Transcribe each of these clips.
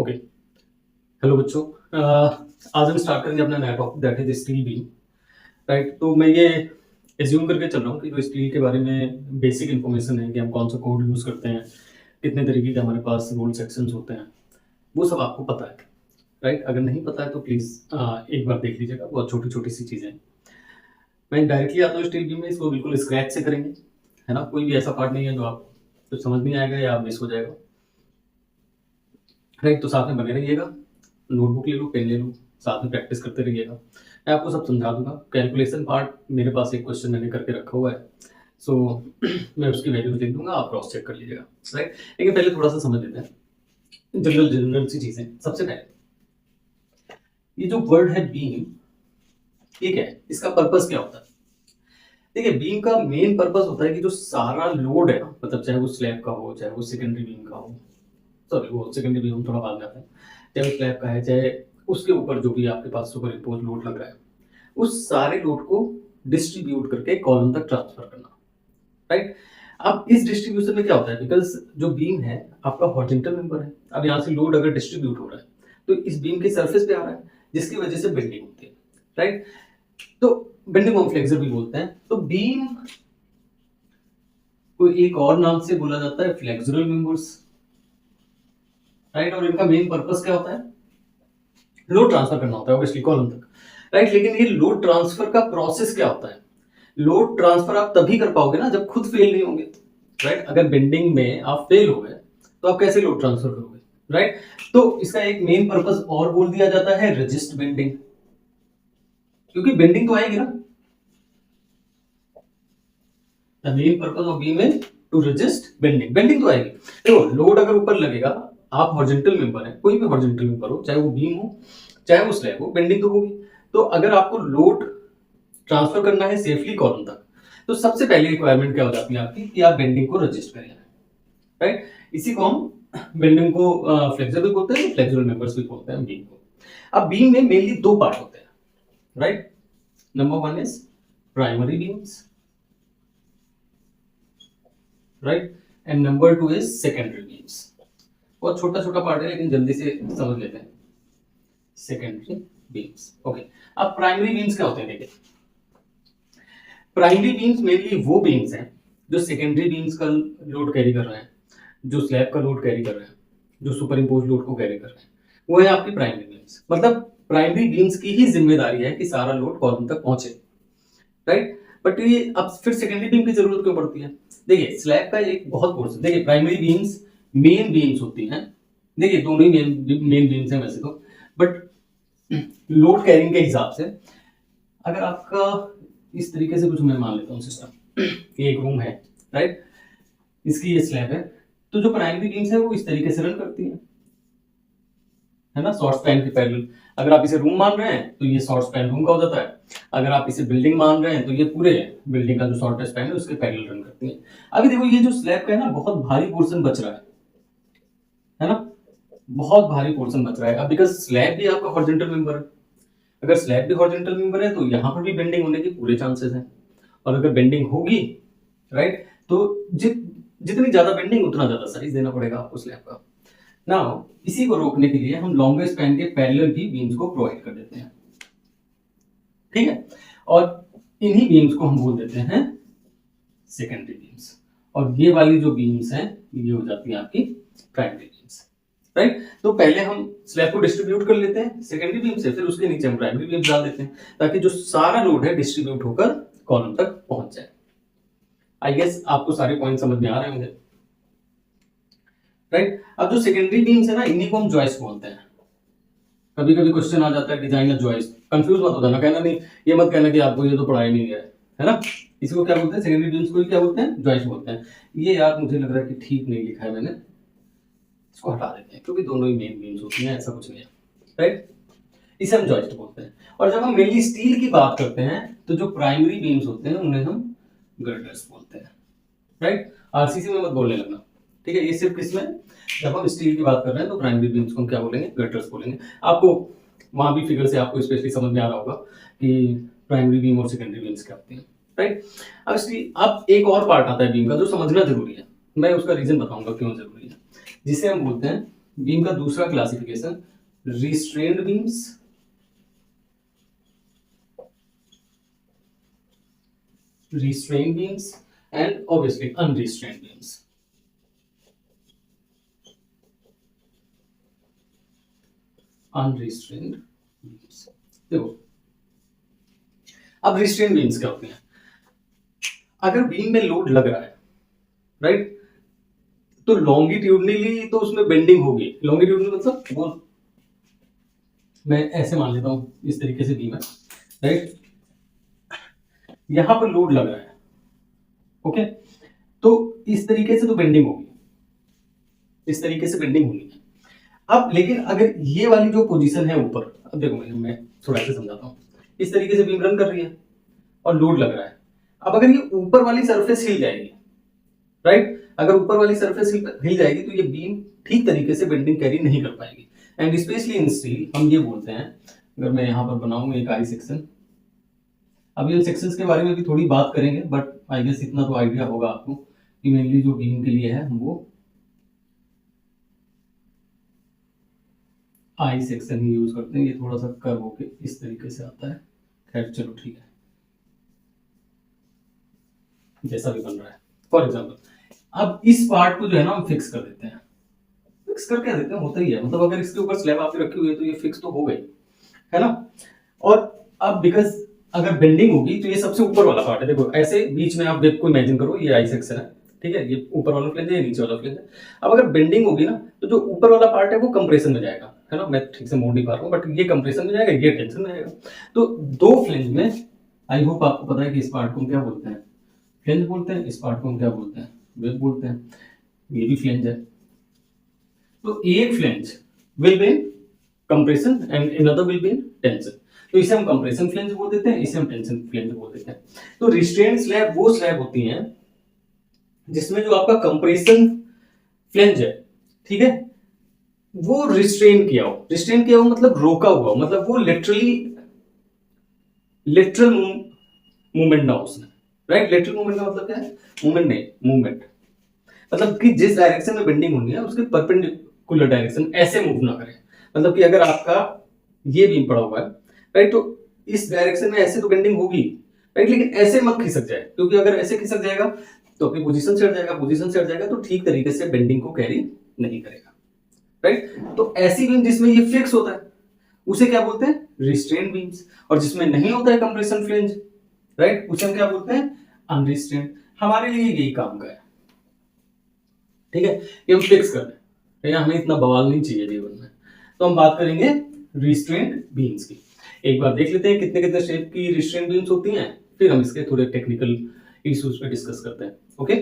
Okay. Hello बच्चों। आज हम स्टार्ट करेंगे अपना नया topic that is steel beam. Right, तो मैं ये एज्यूम करके चल रहा हूँ कि जो स्टील के बारे में बेसिक इन्फॉर्मेशन है कि हम कौन सा कोड यूज़ करते हैं, कितने तरीके के हमारे पास रूल सेक्शंस होते हैं, वो सब आपको पता है। राइट, अगर नहीं पता है तो प्लीज़ एक बार देख लीजिएगा, बहुत छोटी छोटी सी चीज़ें हैं। मैं डायरेक्टली आता हूँ स्टील बीम में, इसको बिल्कुल स्क्रैच से करेंगे, है ना। कोई भी ऐसा पार्ट नहीं है जो आप कुछ समझ नहीं आएगा या मिस हो जाएगा। राइट, तो साथ में बने रहिएगा, नोटबुक ले लो, पेन ले लो, साथ में प्रैक्टिस करते रहिएगा। मैं आपको सब समझा दूंगा। कैलकुलेशन पार्ट मेरे पास एक क्वेश्चन मैंने करके रखा हुआ है, सो मैं उसकी वैल्यूज लिख दूंगा, आप क्रॉस चेक कर लीजिएगा। राइट, लेकिन पहले थोड़ा सा समझ लेते हैं जनरल जनरल सी चीजें। सबसे पहले ये जो वर्ड है बीम, ठीक है, इसका पर्पस क्या होता है? देखिए, बीम का मेन पर्पस होता है कि जो सारा लोड है, मतलब चाहे वो स्लैब का हो, चाहे वो सेकेंडरी बीम का हो, सॉरी वो सेकेंडरी बीम हम थोड़ा बाद में आते हैं, चाहे वो स्लैब का है, चाहे उसके ऊपर जो भी आपके पास सुपर इम्पोज लोड लग रहा है, उस सारे लोड को डिस्ट्रीब्यूट करके कॉलम तक ट्रांसफर करना। राइट, अब इस डिस्ट्रीब्यूशन में क्या होता है, बिकॉज जो बीम है आपका हॉरिजॉन्टल मेंबर है। अब यहाँ से लोड अगर डिस्ट्रीब्यूट हो रहा है तो इस बीम के सरफेस पे आ रहा है, जिसकी वजह से बेंडिंग होती है। राइट, तो बेंडिंग को फ्लेक्सर भी बोलते हैं। तो बीम को एक और नाम से बोला जाता है फ्लेक्सुरल मेंबर्स। राइट, और इनका मेन पर्पस क्या होता है? लोड ट्रांसफर करना होता है ऑब्वियसली कॉलम तक। राइट, लेकिन ये लोड ट्रांसफर का प्रोसेस क्या होता है? लोड ट्रांसफर आप तभी कर पाओगे ना जब खुद फेल नहीं होंगे। राइट, अगर बेंडिंग में आप फेल हो गए तो आप कैसे लोड ट्रांसफर करोगे? राइट, तो इसका एक मेन पर्पस और बोल दिया जाता है रेजिस्ट बेंडिंग, क्योंकि बेंडिंग तो आएगी ना। The main purpose of beam is to resist bending, bending तो आएगी। देखो, लोड अगर ऊपर लगेगा, आप हॉरिजॉन्टल मेंबर है, कोई भी हॉरिजॉन्टल मेंबर हो, चाहे वो बीम हो चाहे वो स्लैब हो, बेंडिंग तो होगी। तो अगर आपको लोड ट्रांसफर करना है सेफली कॉलम तक, तो सबसे पहली रिक्वायरमेंट क्या हो जाती है आपकी कि आप बेंडिंग को रजिस्ट करें। राइट, इसी को हम बेंडिंग को फ्लेक्सर भी बोलते हैं, फ्लेक्सुरल मेंबर्स भी बोलते हैं बीम को। अब बीम में मेनली दो पार्ट होते हैं। Right, number one is primary beams, right, and number two is secondary beams. बहुत छोटा छोटा पार्ट है लेकिन जल्दी से समझ लेते हैं। Secondary beams, okay. अब प्राइमरी बीम्स क्या होते हैं? देखिए, प्राइमरी बीम्स मेनली वो बीम्स हैं जो सेकेंडरी बीम्स का लोड कैरी कर रहे हैं, जो स्लैब का लोड कैरी कर रहे हैं, जो सुपर इम्पोज लोड को कैरी कर रहे हैं, वो है आपकी प्राइमरी बीम्स। मतलब प्राइमरी बीम्स की ही जिम्मेदारी है कि सारा लोड कॉलम तक पहुंचे। राइट, बट ये अब फिर सेकेंडरी बीम की जरूरत क्यों पड़ती है? देखिए, स्लैब का एक बहुत पोर्शन, देखिए प्राइमरी बीम्स मेन बीम्स होती हैं। देखिए, दोनों ही मेन बीम्स हैं वैसे तो, बट लोड कैरिंग के हिसाब से अगर आपका इस तरीके से कुछ मैं मान लेता हूँ सिस्टम, एक रूम है, राइट, इसकी ये स्लैब है, तो जो प्राइमरी बीम्स है वो इस तरीके से रन करती है ना, शॉर्ट स्पैन के पैरेलल। अगर आप इसे रूम मान रहे हैं तो ये शॉर्ट स्पैन रूम का हो जाता है। अगर आप इसे बिल्डिंग मान रहे हैं तो ये पूरे बिल्डिंग का जो शॉर्ट स्पैन है उसके पैरेलल रन करती है। अभी देखो, ये जो स्लैब का है ना, बहुत भारी पोर्शन बच रहा है ना, बहुत भारी पोर्शन बच रहा है। अब बिकॉज स्लैब भी आपका हॉरिजॉन्टल मेंबर है, अगर स्लैब भी हॉरिजॉन्टल मेंबर है तो यहाँ पर भी बेंडिंग होने के पूरे चांसेस हैं। और अगर बेंडिंग होगी, राइट, तो जितनी ज्यादा बेंडिंग उतना ज्यादा साइज देना पड़ेगा आपको स्लैब का। नाउ इसी को रोकने के लिए हम लॉन्गेस्ट स्पैन के पैरेलल भी बीम्स को प्रोवाइड कर देते हैं, ठीक है, और इन्हीं बीम्स को हम बोल देते हैं सेकेंडरी बीम्स। और ये वाली जो बीम्स हैं ये हो जाती है आपकी प्राइमरी बीम्स। राइट, तो पहले हम स्लैब को डिस्ट्रीब्यूट कर लेते हैं सेकेंडरी बीम से, फिर उसके नीचे हम प्राइमरी बीम डाल देते हैं ताकि जो सारा लोड है डिस्ट्रीब्यूट होकर कॉलम तक पहुंच जाए। आई गेस आपको सारे पॉइंट समझ में आ रहे होंगे। राइट, अब जो सेकेंडरी बीम्स है ना, इन्हीं को हम जॉइस्ट बोलते हैं। कभी कभी क्वेश्चन आ जाता है डिजाइनर जॉइस्ट, कंफ्यूज मत हो जाना, कहना नहीं, ये मत कहना कि आपको ये तो पढ़ाई नहीं है ना। इसको क्या बोलते हैं? सेकेंडरी बीम्स को क्या बोलते हैं? जॉइस्ट बोलते हैं। ये यार मुझे लग रहा है कि ठीक नहीं लिखा है मैंने, इसको हटा देते हैं क्योंकि दोनों ही मेन बीम्स होती हैं, ऐसा कुछ नहीं है। राइट, इसे हम जॉइस्ट बोलते हैं। और जब हम मेनली स्टील की बात करते हैं तो जो प्राइमरी बीम्स होते हैं उन्हें हम गर्डर्स बोलते हैं। राइट, आरसीसी में मत बोलने लगना, ठीक है, ये सिर्फ किसमें, जब हम स्टील की बात कर रहे हैं तो प्राइमरी बीम्स को हम क्या बोलेंगे? गर्डर्स बोलेंगे। आपको वहां भी फिगर से आपको स्पेशली समझ में आ रहा होगा कि प्राइमरी बीम और सेकेंडरी बीम्स क्या होती हैं। राइट, अब एक और पार्ट आता है बीम का जो समझना जरूरी है, मैं उसका रीजन बताऊंगा क्यों जरूरी है, जिसे हम बोलते हैं बीम का दूसरा classification restrained beams, restrained beams and obviously unrestrained beams. Unrestrained beams. देखो अब रिस्ट्रेन बीम्स क्या होती हैं? अगर बीम में लोड लग रहा है, राइट, तो लॉन्गिट्यूडनली तो उसमें बेंडिंग होगी। लॉन्गिट्यूडनली मतलब वो मैं ऐसे मान लेता हूं, इस तरीके से बीम है, राइट, यहां पर लोड लग रहा है, ओके, तो इस तरीके से तो बेंडिंग होगी, इस तरीके से बेंडिंग होनी है। अब लेकिन अगर ये वाली जो पोजीशन है ऊपर, अब देखो मैं थोड़ा ऐसे समझाता हूँ, इस तरीके से बीम रन कर रही है और लोड लग रहा है। अब अगर ये ऊपर वाली सरफेस हिल जाएगी, राइट, अगर ऊपर वाली सरफेस हिल जाएगी तो ये बीम ठीक तरीके से बेंडिंग कैरी नहीं कर पाएगी। एंड स्पेशली इन स्टील हम ये बोलते हैं, अगर मैं यहां पर बनाऊं एक आई सेक्शन, अभी हम सेक्शंस के बारे में भी थोड़ी बात करेंगे, बट आई गेस इतना तो आइडिया होगा आपको कि मेनली जो बीम के लिए है हम वो आई सेक्शन ही यूज करते हैं। ये थोड़ा सा कर्व होके इस तरीके से आता है, खैर चलो ठीक है, जैसा भी बन रहा है। फॉर एग्जाम्पल अब इस पार्ट को जो है ना हम फिक्स कर देते हैं, फिक्स कर क्या देते हैं, होता ही है, मतलब अगर इसके ऊपर स्लैब आपने रखी हुई है तो ये फिक्स तो हो गई, है ना। और अब बिकॉज अगर बेंडिंग होगी तो ये सबसे ऊपर वाला पार्ट है, देखो ऐसे बीच में आप वेब को इमेजिन करो, ये आई सेक्शन है, ठीक है, ये ऊपर वाला फ्लेंज है, ये नीचे वाला फ्लेंज है। अब अगर बेंडिंग होगी ना तो जो ऊपर वाला पार्ट है वो कंप्रेशन में जाएगा, है ना, मैं ठीक से मोड़ नहीं पा रहा हूँ, बट ये कंप्रेशन में जाएगा, ये टेंशन में जाएगा। तो दो फ्लेंज में, आई होप आपको पता है कि इस पार्ट को हम क्या बोलते हैं, फ्लेंज बोलते हैं, इस पार्ट को हम क्या बोलते हैं, वेब बोलते हैं। ये भी फ्लेंज है, तो एक flange will be in compression and another will be in tension, तो इसे हम कंप्रेशन फ्लेंज बोल देते हैं, इसे हम टेंशन फ्लेंज बोल देते हैं। तो रिस्ट्रेंट स्लैब वो स्लैब होती हैं जिसमें जो आपका कंप्रेशन फ्लेंज है, ठीक है, वो रिस्ट्रेन किया हो। रिस्ट्रेन किया हो मतलब रोका हुआ हो, मतलब वो लिटरल मूवमेंट ना हो उसमें, राइट। लिटरल मूवमेंट का मतलब क्या है, मूवमेंट नहीं, मूवमेंट मतलब कि जिस डायरेक्शन में बेंडिंग होनी है उसके परपेंडिकुलर डायरेक्शन ऐसे मूव ना करे। मतलब कि अगर आपका ये बीम पड़ा हुआ है, राइट, तो इस डायरेक्शन में ऐसे तो बेंडिंग होगी, राइट, लेकिन ऐसे मत खिसक जाए, क्योंकि अगर ऐसे खिसक जाएगा तो अपनी पोजीशन से हट जाएगा, पोजीशन से हट जाएगा तो ठीक तरीके से बेंडिंग को कैरी नहीं करेगा, राइट। तो ऐसी बीम जिसमें ये फिक्स होता है उसे क्या बोलते हैं, रिस्ट्रेन्ड बीम्स, और जिसमें नहीं होता है कंप्रेशन फ्लेंज, राइट, उसे हम क्या बोलते हैं, अनरिस्ट्रेन्ड। हमारे लिए यही काम का है, ठीक है, ये हम फिक्स कर दें, हमें इतना बवाल नहीं चाहिए जीवन में। तो हम बात करेंगे रिस्ट्रेन्ड बीम्स की। एक बार देख लेते हैं कितने कितने शेप की रिस्ट्रेन्ड बीम्स होती हैं, फिर हम इसके थोड़े टेक्निकल इश्यूज पे डिस्कस करते हैं, ओके।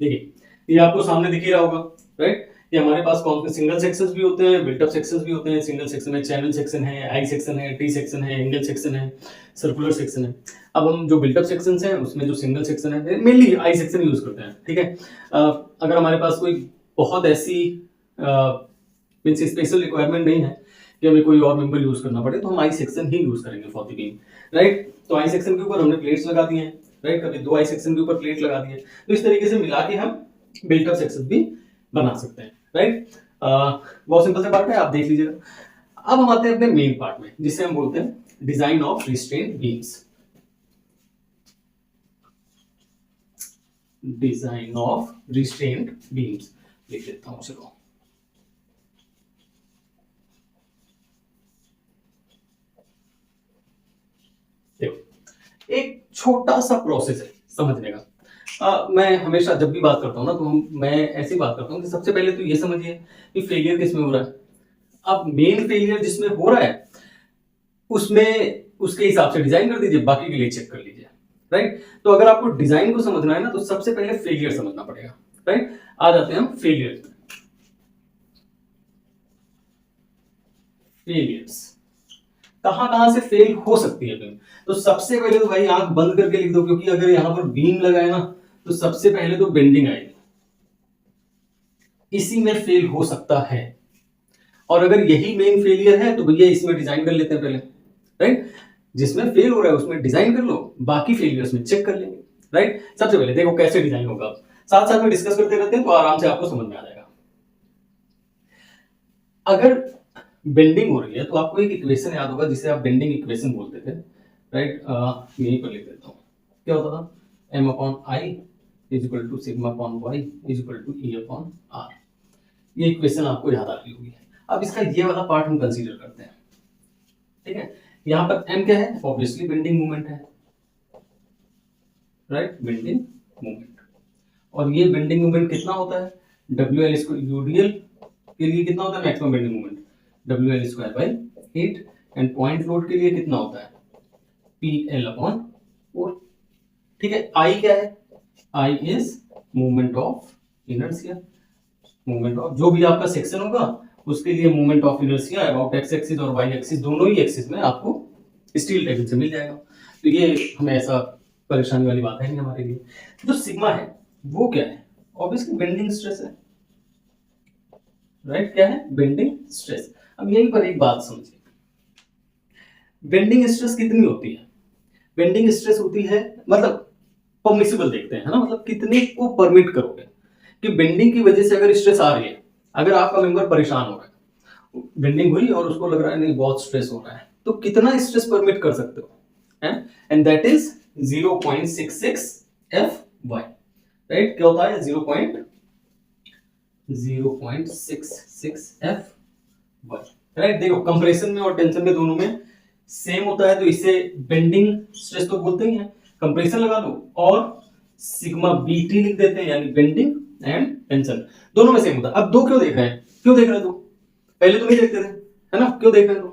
देखिए ये आपको सामने दिख ही रहा होगा, राइट, ये हमारे पास कौन से सिंगल सेक्शंस भी होते हैं, बिल्ट अप सेक्शंस भी होते हैं। सिंगल सेक्शन में चैनल सेक्शन है, आई सेक्शन है, टी सेक्शन है, एंगल सेक्शन है, सर्कुलर सेक्शन है। अब हम जो बिल्ट अप सेक्शंस हैं उसमें जो सिंगल सेक्शन है मेनली आई सेक्शन यूज करते हैं, ठीक है। अगर हमारे पास कोई बहुत ऐसी मींस स्पेशल रिक्वायरमेंट नहीं है कि हमें कोई और मेंबर यूज करना पड़े, तो हम आई सेक्शन ही यूज करेंगे फॉर द बीम, राइट। तो आई सेक्शन के ऊपर हमने प्लेट्स लगा दी हैं, राइट, कभी दो आई सेक्शन के ऊपर प्लेट लगा दी है, तो इस तरीके से मिला के हम बिल्ट अप सेक्शन भी बना सकते हैं, राइट। बहुत सिंपल सा पार्ट है, आप देख लीजिएगा। अब हम आते हैं अपने मेन पार्ट में, जिसे हम बोलते हैं design of restrained beams. Design of restrained beams लिख देता हूं, चलो। देखो एक छोटा सा प्रोसेस है समझने का। मैं हमेशा जब भी बात करता हूँ ना तो मैं ऐसी बात करता हूँ कि सबसे पहले तो ये समझिए कि फेलियर किसमें हो रहा है। अब मेन फेलियर जिसमें हो रहा है उसमें उसके हिसाब से डिजाइन कर दीजिए, बाकी के लिए चेक कर लीजिए, राइट। तो अगर आपको डिजाइन को समझना है ना तो सबसे पहले फेलियर समझना पड़ेगा, राइट। आ जाते हैं हम फेलियर। फेलियर्स कहां से फेल हो सकती है बीम, तो सबसे पहले तो भाई आंख बंद करके लिख दो, क्योंकि अगर यहां पर बीम लगाए ना तो सबसे पहले तो बेंडिंग आएगी, इसी में फेल हो सकता है। और अगर यही मेन फेलियर है तो भैया इसमें डिजाइन कर लेते हैं पहले, राइट। जिसमें फेल हो रहा है उसमें डिजाइन कर लो, बाकी फेलियर्स में चेक कर लेंगे, राइट। सबसे पहले देखो कैसे डिजाइन होगा। साथ साथ में डिस्कस करते रहते हैं तो आराम से आपको समझ में आ जाएगा। अगर बेंडिंग हो रही है तो आपको एक इक्वेशन याद होगा जिसे आप बेंडिंग इक्वेशन बोलते थे, राइट? यहीं पर लिख देता हूँ। क्या होता था? m upon I is equal to sigma upon y is equal to E upon R. ये इक्वेशन आपको याद आ रही होगी। अब इसका ये वाला पार्ट हम कंसीडर करते हैं, ठीक है? यहाँ पर m क्या है? ऑब्वियसली बेंडिंग मोमेंट है, राइट? Bending moment. और ये बेंडिंग मोमेंट कितना होता है? WL स्क्वायर यूडीएल के लिए कितना होता है maximum bending moment? WL square by 8। And point load के लिए कितना होता है? PL upon 4। ठीक है? I क्या है? I is moment of inertia. Moment of जो भी आपका सेक्शन होगा उसके लिए moment of inertia about x axis और वाई एक्सिस दोनों ही एक्सिस में आपको स्टील टेबल से मिल जाएगा। तो ये हमें ऐसा परेशानी वाली बात है नहीं हमारे लिए। जो सिग्मा है वो क्या है? ऑब्वियसली बेंडिंग स्ट्रेस है, राइट? क्या है? Bending stress. अब यहीं पर एक बात समझिए, बेंडिंग स्ट्रेस कितनी होती है? बेंडिंग स्ट्रेस होती है मतलब परमिसिबल देखते हैं, है ना? मतलब कितने को परमिट करोगे कि बेंडिंग की वजह से अगर स्ट्रेस आ रही है, अगर आपका मेंबर परेशान हो रहा है, बेंडिंग हुई और उसको लग रहा है नहीं बहुत स्ट्रेस हो रहा है, तो कितना स्ट्रेस परमिट कर सकते हो? And that is 0.66 Fy, right? क्या होता है? 0.66 Fy, राइट? देखो कंप्रेशन में और टेंशन में दोनों में सेम होता है, तो इसे बेंडिंग स्ट्रेस तो बोलते ही हैं। कंप्रेशन लगा दो और सिग्मा बीटी लिख देते हैं, यानी बेंडिंग एंड टेंशन दोनों में सेम होता है। अब दो क्यों देख रहे हैं? क्यों देख रहे हैं? दो पहले तो नहीं देखते थे, है ना? क्यों देख रहे हैं?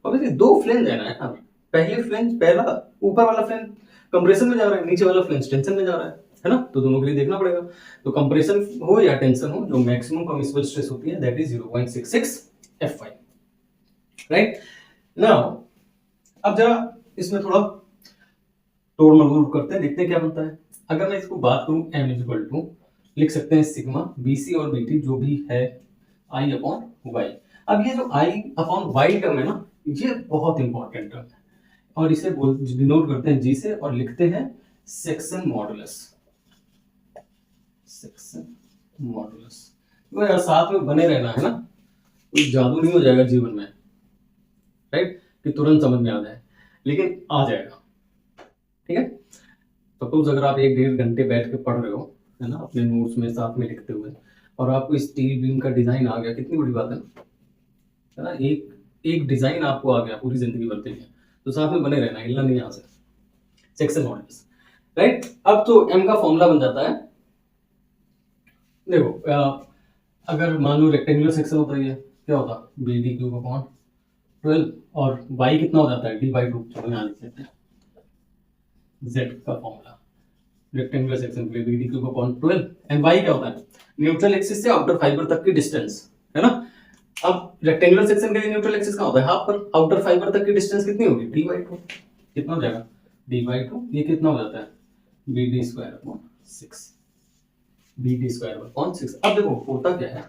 ऑब्वियसली दो फ्लेंज है ना यार। पहले फ्लेंज, पहला ऊपर वाला फ्लेंज कंप्रेशन में जा रहा है, नीचे वाला फ्लेंज टेंशन में जा रहा है ना? तो दोनों के लिए देखना पड़ेगा। तो कंप्रेशन हो या टेंशन हो, जो मैक्सिमम परमिसिबल स्ट्रेस होती है that is 0.66 Fy, right? Now अब जरा इसमें थोड़ा तोड़ मरोड़ करते हैं, देखते हैं क्या बनता है। अगर मैं इसको बात करूं m इज इक्वल टू लिख सकते हैं सिग्मा BC और BT जो भी है I अपॉन y। अब ये जो I अपॉन y टर्म है ना, ये बहुत इंपॉर्टेंट टर्म है और इसे डिनोट करते हैं G से और लिखते हैं सेक्शन मॉडुलस। सेक्शन मॉडुलस तो यार साथ में बने रहना है ना, कोई जादू नहीं हो जाएगा जीवन में, राइट? कि तुरंत समझ में आ जाए, लेकिन आ जाएगा, ठीक है? सपोज अगर आप 1-1.5 घंटे बैठ के पढ़ रहे हो, है ना, अपने नोट्स में साथ में लिखते हुए, और आपको स्टील बीम का डिजाइन आ गया, कितनी बड़ी बात है ना? एक डिजाइन आपको आ गया पूरी जिंदगी भर के लिए, तो साथ में बने रहना, हिलना नहीं यहाँ से। Section modulus, right? अब तो m का फॉर्मूला बन जाता है। देखो अगर मान लो रेक्टेंगुलर सेक्शन होता है, क्या होता? BD क्यूब अपॉन 12 और y कितना हो जाता है? D/2। चलो यहाँ लिख लेते हैं z का फॉर्मूला रेक्टेंगुलर सेक्शन के लिए BD cube upon 12 and y क्या होता है? न्यूट्रल एक्सिस से आउटर फाइबर तक की डिस्टेंस, है ना? अब रेक्टेंगुलर सेक्शन के लिए न्यूट्रल एक्सिस का होता है हाफ पर, आउटर फाइबर तक की डिस्टेंस कितनी होगी? D/2। कितना हो जाएगा? D/2। ये कितना हो जाता है? BD square upon 6। BD square upon 6। अब देखो होता क्या है,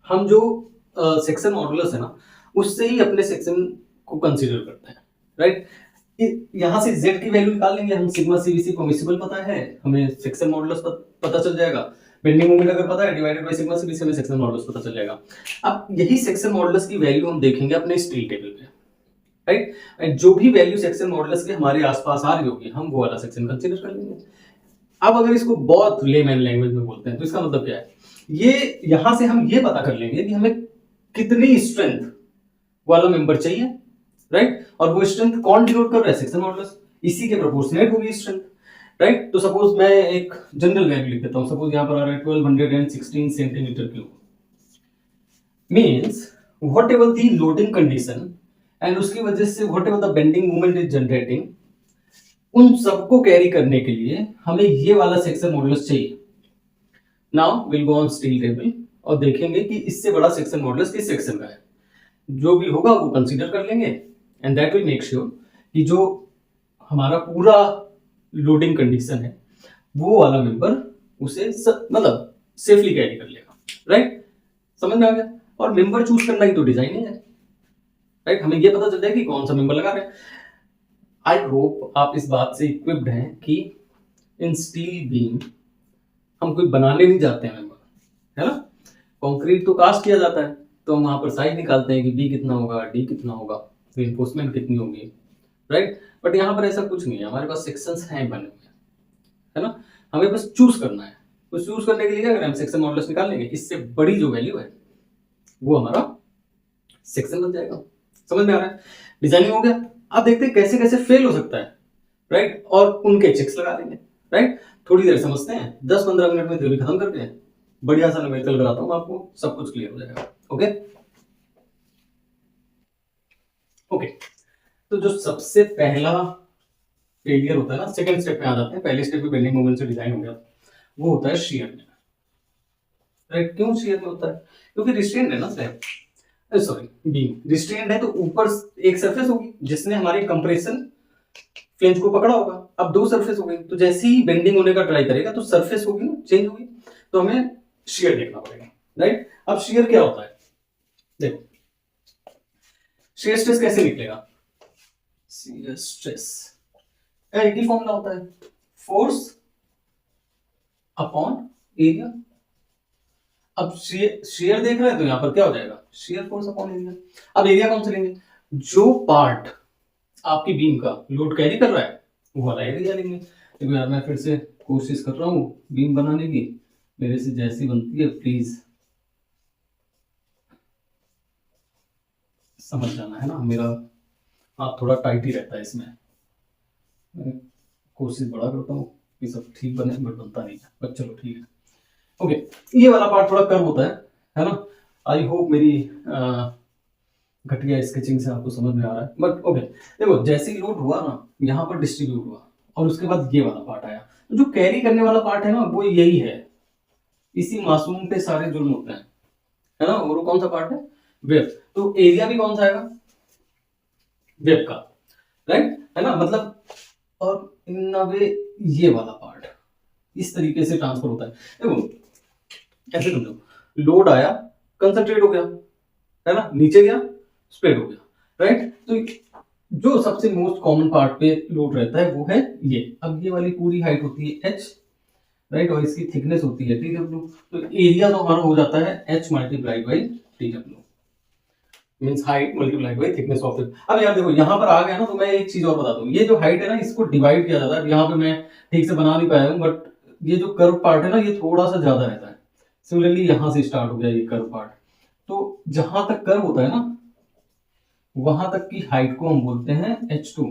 हम जो सेक्शन मॉडुलस है ना, उससे ही अपने सेक्शन को कंसीडर करते हैं, राइट? यहां से z की वैल्यू निकाल लेंगे हम, सिग्मा CBC परमिसिबल पता है हमें, सेक्शन मॉडुलस पता चल जाएगा, बेंडिंग मोमेंट अगर पता है डिवाइडेड बाय सिग्मा CBC हमें सेक्शन मॉडुलस पता चल जाएगा। अब यही सेक्शन मॉडुलस की वैल्यू हम देखेंगे अपने स्टील टेबल पे, राइट? एंड जो भी वैल्यू सेक्शन मॉडुलस के हमारे आसपास आ रही होगी हम वो वाला सेक्शन कंसीडर कर लेंगे। अब अगर इसको बहुत लेमैन लैंग्वेज में बोलते हैं तो इसका मतलब क्या है? ये यहां से हम ये पता कर लेंगे कि हमें कितनी स्ट्रेंथ वाला मेंबर चाहिए, राइट? और वो स्ट्रेंथ कौन डिनोट कर रहा है? Section modulus. इसी के प्रोपोर्शनेट होगी स्ट्रेंथ, राइट? तो सपोज मैं एक जनरल वैल्यू लिख देता हूं, सपोज यहां पर आ रहा है 1216 centimetre cube, means whatever the loading condition and उसकी वजह say whatever the bending moment is generating, उन सबको कैरी करने के लिए हमें ये वाला सेक्शन मॉडुलस चाहिए। Now will go on steel table और देखेंगे कि इससे बड़ा सेक्शन मॉडुलस किस सेक्शन का है, जो भी होगा वो कंसीडर कर लेंगे and that will make sure कि जो हमारा पूरा लोडिंग कंडीशन है वो वाला मेंबर उसे मतलब सेफली कैरी कर लेगा, राइट? समझ में आ गया? और मेंबर चूज करना ही तो डिजाइनिंग है, राइट? हमें ये पता चल जाएगा कि कौन सा मेंबर लगा रहे हैं। आई होप आप इस बात से इक्विप्ड हैं कि इन स्टील बीम, हम कोई बनाने नहीं जाते हैं मेंबर, है ना। कंक्रीट तो कास्ट किया जाता है, तो हम वहां पर साइज निकालते हैं कि बी कितना होगा, डी कितना होगा, रिइंफोर्समेंट कितनी होगी, राइट। बट यहाँ पर ऐसा कुछ नहीं है, हमारे पास सेक्शंस हैं बने हुए, है ना। हमें बस चूज करना है, तो चूज करने के लिए अगर हम सेक्शन मॉडुलस निकाल लेंगे, इससे बड़ी जो वैल्यू है वो हमारा सेक्शन बन जाएगा। समझ में आ रहा है? डिजाइनिंग हो गया। अब देखते हैं कैसे कैसे फेल हो सकता है, राइट, और उनके चेक्स लगा लेंगे, राइट। थोड़ी देर समझते हैं, 10-15 मिनट में थ्योरी खत्म करते हैं, बढ़िया सा न्यूमेरिकल कराता हूँ आपको, सब कुछ क्लियर हो जाएगा। Okay okay. तो जो सबसे पहला फेलियर होता है ना, सेकंड स्टेप में आ जाते हैं, पहले स्टेप में बेंडिंग मोमेंट से डिजाइन हो गया, वो होता है शियर में, राइट। क्यों शियर में होता है? क्योंकि रिस्ट्रेंड है ना स्लैब, सॉरी बीम रिस्ट्रेंड है, तो ऊपर एक सरफेस होगी जिसने हमारे कंप्रेशन फ्लेंज को पकड़ा होगा। अब दो सरफेस हो गई, तो जैसे ही बेंडिंग होने का ट्राई करेगा तो सरफेस होगी ना, चेंज होगी, तो हमें शियर देखना पड़ेगा, राइट। अब शियर क्या होता है, देखो शियर स्ट्रेस कैसे निकलेगा, शियर स्ट्रेस एक ही फॉर्मूला होता है, फोर्स अपॉन एरिया। अब शेयर देख रहे हैं, तो यहां पर क्या हो जाएगा, शेयर फोर्स अपॉन एरिया। अब एरिया कौन सा लेंगे, जो पार्ट आपकी बीम का लोड कैरी कर रहा है वो वाला एरिया लेंगे। देखो यार, मैं फिर से कोशिश कर रहा हूँ बीम बनाने की, मेरे से जैसी बनती है प्लीज समझ जाना, है ना। मेरा हाथ थोड़ा टाइट ही रहता है इसमें, मैं कोशिश बड़ा करता हूँ कि सब ठीक बने, बट बनता नहीं है, बट चलो ठीक है। ओके, ये वाला पार्ट थोड़ा कर्व होता है ना। आई होप मेरी घटिया स्केचिंग से आपको समझ में आ रहा है, बट ओके। देखो जैसे ही लोड हुआ ना, यहाँ पर डिस्ट्रीब्यूट हुआ, और उसके बाद ये वाला पार्ट आया, तो जो कैरी करने वाला पार्ट है ना, वो यही है। इसी मासूम पे सारे जुल्म होते हैं, है ना। और वो कौन सा पार्ट है, वेब। तो एरिया भी कौन सा आएगा, वेब का, राइट, है ना। मतलब और इन अ वे ये वाला पार्ट इस तरीके से ट्रांसफर होता है। देखो ऐसे समझो, लोड आया, कंसंट्रेट हो गया, है ना, नीचे गया, स्प्रेड हो गया, राइट। तो जो सबसे मोस्ट कॉमन पार्ट पे लोड रहता है वो है ये। अब ये वाली पूरी हाइट होती है h, राइट, और इसकी थिकनेस होती है TW। तो एरिया तो हमारा हो जाता है h multiplied by TW, means height multiplied by thickness of it. अब यार देखो यहाँ पर आ गया ना, तो मैं एक चीज और बता दूं, ये जो हाइट है ना, इसको डिवाइड किया जाता है। यहाँ पे मैं ठीक से बना नहीं पाया हूँ, बट ये जो कर्व पार्ट है ना, ये थोड़ा सा ज्यादा रहता है। सिमिलरली यहाँ से स्टार्ट हो गया ये कर्व पार्ट, तो जहां तक कर्व होता है ना, वहां तक की हाइट को हम बोलते हैं h2,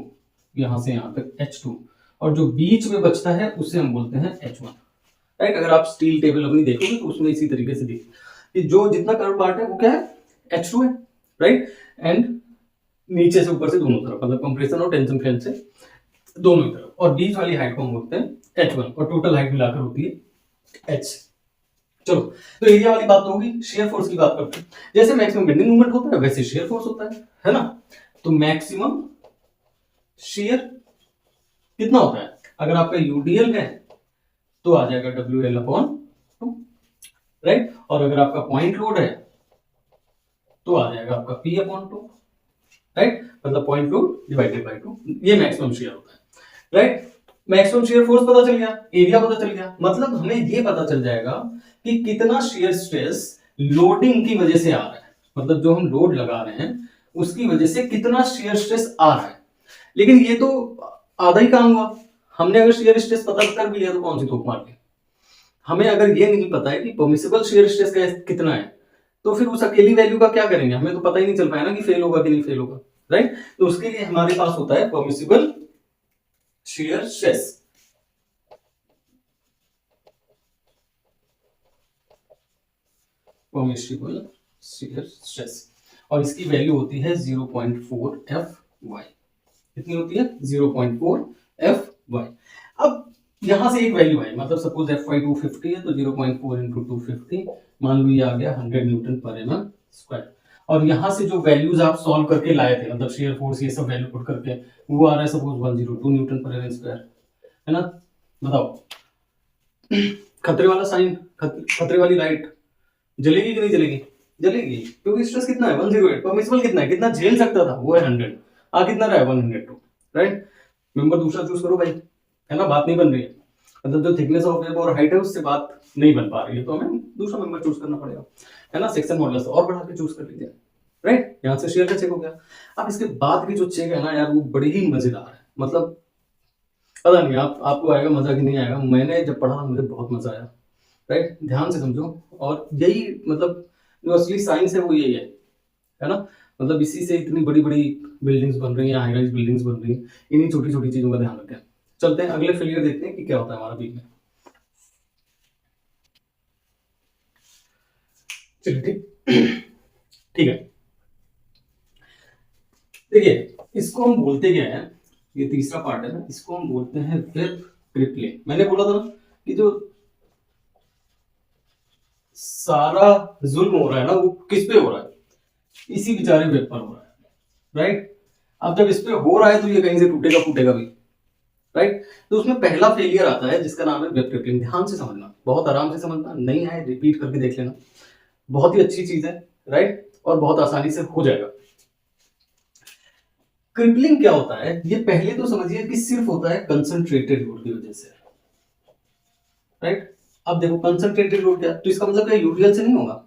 यहां से यहां तक h2, और जो बीच में बचता है उसे हम बोलते हैं h1, राइट। अगर आप स्टील टेबल अपनी देखोगे तो उसमें इसी तरीके से दिखे कि जो जितना कर्व पार्ट है वो क्या है, h2 है, राइट। एंड नीचे से ऊपर से दोनों तरफ, मतलब कंप्रेशन और टेंशन फ्लेंज से दोनों तरफ, और बीच वाली हाइट को हम बोलते हैं h1, और टोटल हाइट मिलाकर होती है h। चलो, तो एरिया वाली बात तो होगी। शेयर फोर्स की बात करते हैं। जैसे मैक्सिमम बेंडिंग मूवमेंट होता है वैसे शेयर फोर्स होता है ना। तो मैक्सिमम शेयर कितना होता है, अगर आपका यूडीएल है तो आ जाएगा WL अपॉन 2, राइट। और अगर आपका पॉइंट लोड है तो आ जाएगा आपका P अपॉन 2, राइट। मतलब पॉइंट लोड डिवाइडेड बाय 2, ये मैक्सिमम शेयर होता है, राइट। मैक्सिमम शेयर फोर्स पता चल गया, एरिया पता चल गया, मतलब हमें ये पता चल जाएगा कि कितना शेयर स्ट्रेस लोडिंग की वजह से आ रहा है, मतलब जो हम लोड लगा रहे हैं उसकी वजह से कितना शेयर स्ट्रेस आ रहा है। लेकिन ये तो आधा ही काम हुआ, हमने अगर शेयर स्ट्रेस पता कर भी लिया तो कौन सी तोप मार ली। हमें अगर ये नहीं पता है कि परमिसिबल शेयर स्ट्रेस का कितना है, तो फिर उस अकेली वैल्यू का क्या करेंगे, हमें तो पता ही नहीं चल पाया ना कि फेल होगा कि नहीं फेल होगा, राइट। तो उसके लिए हमारे पास होता है permissible shear stress. Permissible shear stress, और इसकी वैल्यू होती है 0.4 Fy। कितनी होती है, 0.4 Fy। अब यहां से एक वैल्यू है, मतलब सपोज Fy 250 है, तो 0.4 इंटू 250, मान लो ये आ गया 100 न्यूटन पर mm स्क्वायर। और यहां से जो वैल्यूज आप सॉल्व करके लाए थे, मतलब शेयर फोर्स ये सब वैल्यू पुट करके, वो आ रहा है सपोज 102 न्यूटन पर mm स्क्वायर, है ना। बताओ खतरे वाला साइन, खतरे वाली लाइट जलेगी कि नहीं जलेगी, जलेगी, क्योंकि स्ट्रेस कितना है 108, परमिसिबल कितना है, कितना झेल सकता था वो है 100, आ कितना रहा है 102, राइट। नंबर दूसरा चूज करो भाई, है ना, बात नहीं बन रही है। मतलब जो थिकनेस ऑफ वेब और हाइट है उससे बात नहीं बन पा रही है, तो हमें दूसरा मेंबर चूज करना पड़ेगा, है ना। सेक्शन मॉडुलस और बढ़ा के चूज कर लीजिए, राइट। यहाँ से शेयर का चेक हो गया। अब इसके बाद की जो चेक है ना यार, वो बड़ी ही मजेदार है। मतलब पता नहीं आपको आएगा मजा कि नहीं आएगा। मैंने जब पढ़ा था मुझे बहुत मजा आया, राइट। ध्यान से समझो, और यही मतलब जो असली साइंस है वो यही है ना। मतलब इसी से इतनी बड़ी बड़ी बिल्डिंग्स बन रही हैं, हाई राइज बिल्डिंग्स बन रही हैं, इन्हीं छोटी छोटी चीजों का ध्यान रखें। चलते हैं अगले फेलियर देखते हैं कि क्या होता है हमारा बीच में। चलिए ठीक है। देखिए इसको हम बोलते क्या है, ये तीसरा पार्ट है ना, इसको हम बोलते हैं वेब क्रिपलिंग। मैंने बोला था ना कि जो सारा जुल्म हो रहा है ना वो किस पे हो रहा है, इसी बेचारे वेब पर हो रहा है, राइट। अब जब इस पे हो रहा है तो ये कहीं से टूटेगा फूटेगा भी, राइट। तो उसमें पहला फेलियर आता है जिसका नाम है वेब क्रिपलिंग। ध्यान से समझना, बहुत आराम से समझना, नहीं है रिपीट करके देख लेना, बहुत ही अच्छी चीज है, राइट, और बहुत आसानी से हो जाएगा। क्रिपलिंग क्या होता है, ये पहले तो समझिए कि सिर्फ होता है कंसंट्रेटेड लोड की वजह से, राइट। अब देखो कंसंट्रेटेड लोड क्या, तो इसका मतलब क्या यूटीएल से नहीं होगा,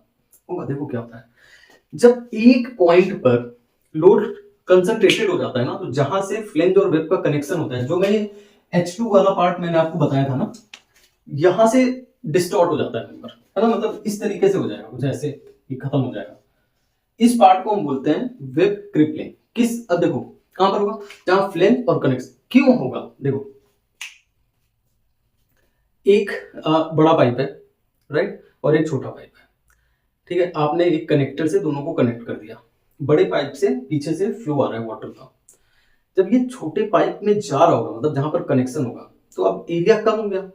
होगा। देखो क्या होता है, जब एक पॉइंट पर लोड कंसंट्रेटेड हो जाता है ना, तो जहां से फ्लेंज और वेब का कनेक्शन होता है, जो मैं H2 वाला पार्ट मैंने आपको बताया था ना, यहां से डिस्टॉर्ट हो जाता है मेंबर, है ना। मतलब इस तरीके से हो जाएगा कुछ ऐसे, ये खत्म हो जाएगा। इस पार्ट को हम बोलते हैं वेब क्रिपलिंग। किस, अब देखो कहां पर होगा, जहां फ्लेंज और कनेक्शन। क्यों होगा, देखो एक बड़ा पाइप है, राइट, और एक छोटा पाइप है, ठीक है। आपने एक कनेक्टर से दोनों को कनेक्ट कर दिया, बड़े पाइप से पीछे से फ्लो आ रहा है वाटर का। जब ये छोटे पाइप में जा रहा होगा, मतलब जहां पर कनेक्शन होगा, तो अब एरिया कम हो गया,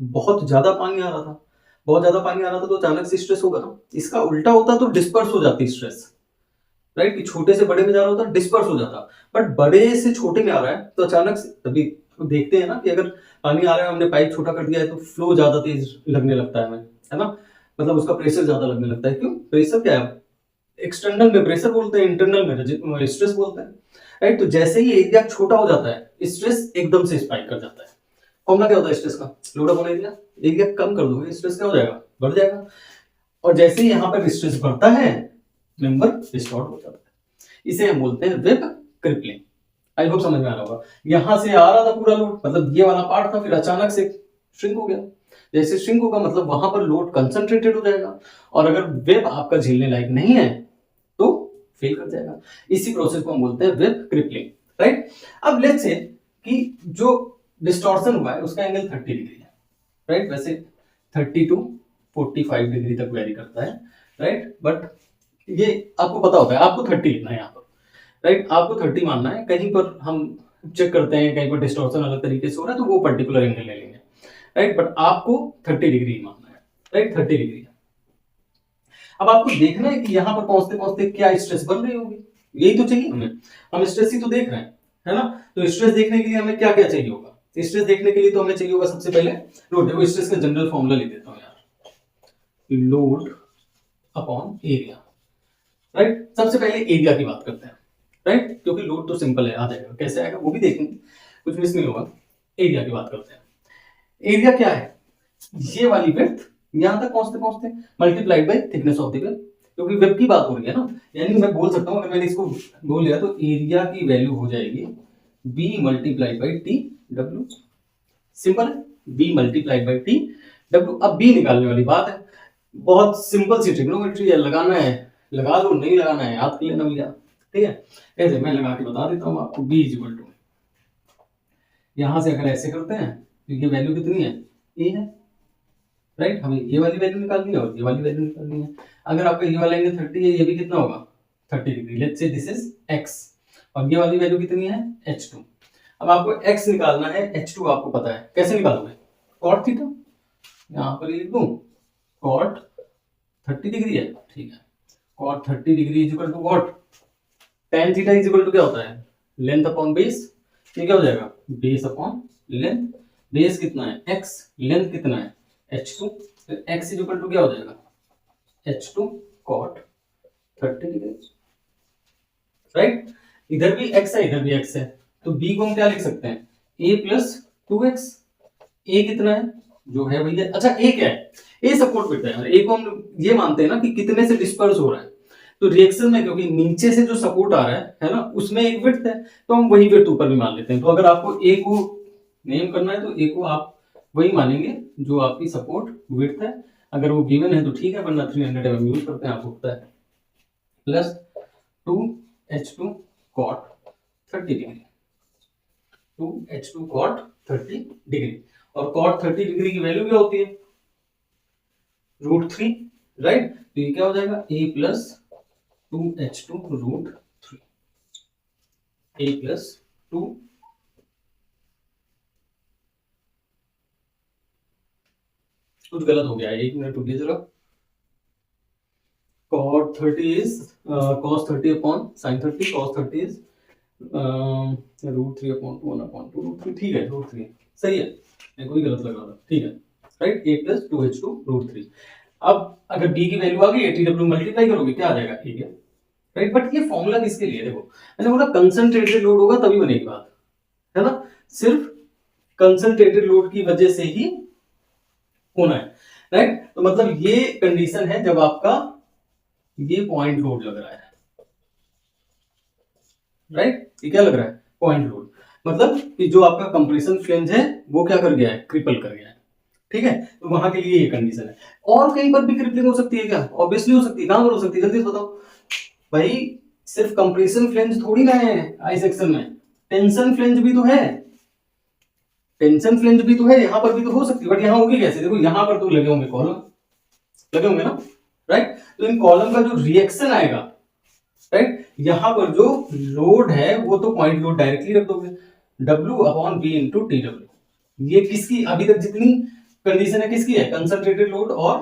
बहुत ज्यादा पानी आ रहा था, बहुत ज्यादा पानी आ रहा था, तो अचानक से स्ट्रेस होगा ना। इसका उल्टा होता तो डिस्पर्स हो जाती स्ट्रेस, राइट, कि छोटे से बड़े में जा रहा होता डिस्पर्स हो जाता, बट बड़े से छोटे में आ रहा है तो अचानक से, तभी देखते हैं ना कि अगर पानी आ रहा है, हमने पाइप छोटा कर दिया है तो फ्लो ज्यादा तेज लगने लगता है हमें, है ना। मतलब उसका प्रेशर ज्यादा लगने लगता है। क्यों, प्रेशर क्या है, एक्सटर्नल में प्रेशर बोलते हैं, इंटरनल में स्ट्रेस बोलते हैं, राइट। तो जैसे ही एरिया छोटा हो जाता है स्ट्रेस एकदम से स्पाइक कर जाता है। फॉर्मूला क्या होता है स्ट्रेस का, लोड अपॉन एरिया। एरिया कम कर दोगे स्ट्रेस क्या हो जाएगा, बढ़ जाएगा। और जैसे ही यहाँ पर स्ट्रेस बढ़ता है मेंबर डिस्टॉर्ट हो जाता है। इसे हम बोलते हैं वेब क्रिपलिंग। आई होप समझ में आ रहा होगा। यहां से आ रहा था पूरा लोड, मतलब ये वाला पार्ट था, फिर अचानक से श्रिंक हो गया। जैसे श्रिंक होगा मतलब वहां पर लोड कंसंट्रेटेड हो जाएगा, और अगर वेब आपका झेलने लायक नहीं है तो फेल कर जाएगा। इसी प्रोसेस को हम बोलते हैं वेब क्रिपलिंग, राइट। अब लेट्स से कि जो डिस्टॉर्शन हुआ है उसका एंगल 30 डिग्री है, राइट। वैसे 30 टू 45 डिग्री तक वेरी करता है, राइट। बट ये आपको पता होता है, आपको 30 लिखना है यहाँ पर, राइट। आपको 30 मानना है। कहीं पर हम चेक करते हैं, कहीं पर डिस्टॉर्शन अलग तरीके से हो रहा है तो वो पर्टिकुलर एंगल ले लेंगे, राइट। बट आपको 30 डिग्री मानना है, राइट, 30 डिग्री। अब आपको देखना है कि यहाँ पर पहुंचते पहुंचते क्या स्ट्रेस बन रही होगी, यही तो चाहिए हमें। हम स्ट्रेस ही तो देख रहे हैं, है ना। तो स्ट्रेस देखने के लिए हमें क्या क्या चाहिए होगा, स्ट्रेस देखने के लिए तो हमें चाहिए होगा सबसे पहले लोड। देखो स्ट्रेस का जनरल फॉर्मूला लिख देता हूँ यार, लोड अपॉन एरिया, राइट। सबसे पहले एरिया की बात करते हैं, राइट, क्योंकि लोड तो सिंपल है, आ जाएगा। कैसे आएगा वो भी देखेंगे, कुछ मिस नहीं होगा। एरिया की बात करते हैं। एरिया क्या है, ये वाली विड्थ यहां तक पहुंचते पहुंचते multiplied by thickness of the web, क्योंकि वेब की बात हो रही है ना। यानी मैं बोल सकता हूं, अगर मैंने इसको बोल लिया तो एरिया की वैल्यू हो जाएगी B multiplied by T W. Simple है, B multiplied by T W. अब बी निकालने वाली बात है, बहुत सिंपल सी ट्रिग्नोमेट्री है, लगाना है लगा लो, नहीं लगाना है याद कर लेना भैया, ठीक है। ऐसे मैं लगा के बता देता हूँ आपको, बी इज इक्वल टू, यहां से अगर ऐसे करते हैं तो ये वैल्यू कितनी है, ए है, राइट। हमें ये वाली वैल्यू निकालनी है और ये वाली वैल्यू निकालनी है। अगर आपका ये वाला एंगल 30 है, ये भी कितना होगा 30 degree. Let's say this is x, और ये वाली वैल्यू कितनी है h2। अब आपको x निकालना है, h2 आपको पता है, कैसे निकालोगे, cot थीटा, यहां पर लिख दूं cot 30 डिग्री है, ठीक है। cot 30 degree is equal to what, tan theta is equal to क्या होता है, लेंथ अपॉन बेस। ये क्या हो जाएगा, बेस अपॉन लेंथ। बेस कितना है x, लेंथ कितना है h2, तो x इज इक्वल टू क्या हो जाएगा h2 cot 30 डिग्री, राइट। इधर भी x है, इधर भी x है, तो b को हम क्या लिख सकते हैं, a प्लस 2x। ए कितना है जो है भैया, अच्छा ए क्या है, ए सपोर्ट विड्थ है, ए को हम ये मानते हैं ना कि कितने से डिस्पर्स हो रहा है, तो रिएक्शन में क्योंकि नीचे से जो सपोर्ट आ रहा है ना, उसमें एक विड्थ है, तो हम वही विड्थ ऊपर भी मान लेते हैं। तो अगर आपको ए को नेम करना है तो ए को आप वही मानेंगे जो आपकी सपोर्ट विड्थ है, अगर वो गिवन है तो ठीक है, वरना 300 mm यूज करते हैं, आपको पता है, plus 2H2 cot 30 degree, 2H2 cot 30 degree, और cot 30 डिग्री की वैल्यू क्या होती है, √3, राइट। तो ये क्या हो जाएगा, a plus 2H2 √3, a plus 2, कुछ गलत हो गया है, 1 मिनट रुकिए जरा। cot 30 is cos 30 upon sin 30, cos 30 is √3 upon 1 upon 2 √3, ठीक है, √3 सही है, मेरे को भी गलत लग रहा था, ठीक है, राइट, a प्लस 2H2 √3। अब अगर b की वैल्यू आ गई, TW मल्टीप्लाई करोगे क्या आ जाएगा, ठीक है, राइट। बट ये फॉर्मूला किसके लिए, देखो मैंने बोला कंसंट्रेटेड लोड होगा तभी बनेगी बात, है ना, सिर्फ कंसंट्रेटेड लोड की वजह से ही होना है, राइट। तो मतलब ये कंडीशन है जब आपका ये पॉइंट लोड लग रहा है, राइट, ये क्या लग रहा है, पॉइंट लोड, मतलब कि जो आपका कंप्रेशन फ्लेंज है वो क्या कर गया है, क्रिपल कर गया है, ठीक है। तो वहां के लिए ये कंडीशन है, और कहीं पर भी क्रिपलिंग हो सकती है क्या, ऑब्वियसली हो सकती है, कहां पर हो सकती है, जल्दी बताओ भाई, सिर्फ कंप्रेशन फ्लेंज थोड़ी ना है आई सेक्शन में, टेंशन फ्लेंज भी तो है, टेंशन फ्लेंज भी तो है, यहां पर भी तो हो सकती है, बट यहां होगी कैसे, देखो यहां पर तो लगे होंगे कॉलम, लगे होंगे ना, राइट। तो इन कॉलम का जो रिएक्शन आएगा, राइट, यहां पर जो लोड है वो तो पॉइंट लोड डायरेक्टली रख दोगे, W upon B into TW, ये किसकी अभी तक जितनी कंडीशन है किसकी है, कंसंट्रेटेड लोड और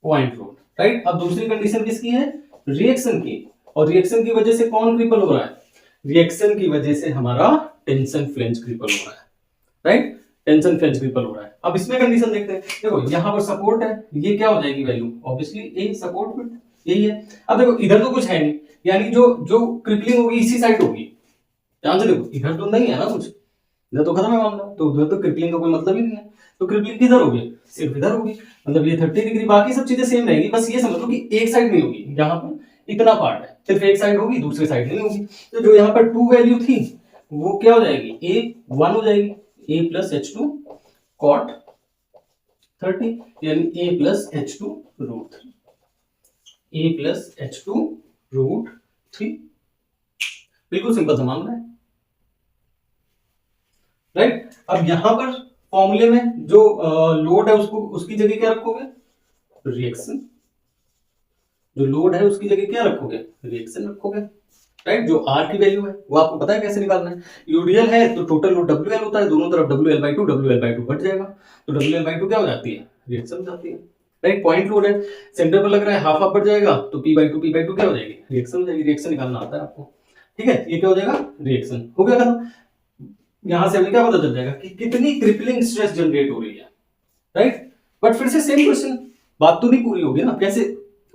पॉइंट लोड, राइट। अब दूसरी कंडीशन किसकी है, रिएक्शन की, और रिएक्शन की वजह से कौन क्रिपल हो रहा है, रिएक्शन की वजह से हमारा टेंशन फ्लेंज क्रिपल हो रहा है, राइट, टेंशन फ्लेंज क्रिपल हो रहा है। अब इसमें कंडीशन देखते हैं, देखो यहां पर सपोर्ट है, ये क्या हो जाएगी value, obviously a support width, यही है। अब देखो इधर तो कुछ है नहीं, यानी जो जो क्रिपलिंग होगी इसी साइड होगी, ध्यान से देखो, इधर तो नहीं है ना कुछ, इधर तो खत्म है मामला, तो उधर तो क्रिपलिंग का कोई मतलब ही नहीं है, तो क्रिपलिंग किधर होगी, सिर्फ इधर होगी, मतलब ये 30 डिग्री, बाकी सब चीजें सेम रहेगी, बस ये समझ लो कि एक साइड नहीं होगी, यहाँ पर इतना पार्ट है, सिर्फ एक साइड होगी, दूसरी साइड नहीं होगी। तो जो यहाँ पर 2 वैल्यू थी वो क्या हो जाएगी, a 1 हो जाएगी, a प्लस H2 cot 30, यानी a plus H2 √3, a plus H2 √3, बिल्कुल सिंपल सा मामला है, राइट। अब यहां पर फॉर्मूले में जो लोड है उसको उसकी जगह क्या रखोगे, रिएक्शन, जो लोड है उसकी जगह क्या रखोगे, रिएक्शन रखोगे, राइट। जो आर की वैल्यू है वो आपको पता है कैसे निकालना है, यूडीएल है तो टोटल लोड WL होता है, दोनों तरफ WL/2 घट जाएगा, तो WL/2 क्या हो जाती है, रिएक्शन हो जाती है, राइट। पॉइंट लोड है, सेंटर पर लग रहा है, हाफ हाफ बढ़ जाएगा, तो P/2 क्या हो जाएगी, रिएक्शन हो जाएगी, रिएक्शन निकालना आता है आपको, ठीक है, ये क्या हो जाएगा, रिएक्शन हो गया खत्म। यहां से हमें क्या पता चल जाएगा कि कितनी क्रिपलिंग स्ट्रेस जनरेट हो रही है, राइट। बट फिर से सेम क्वेश्चन, बात तो नहीं पूरी होगी ना, कैसे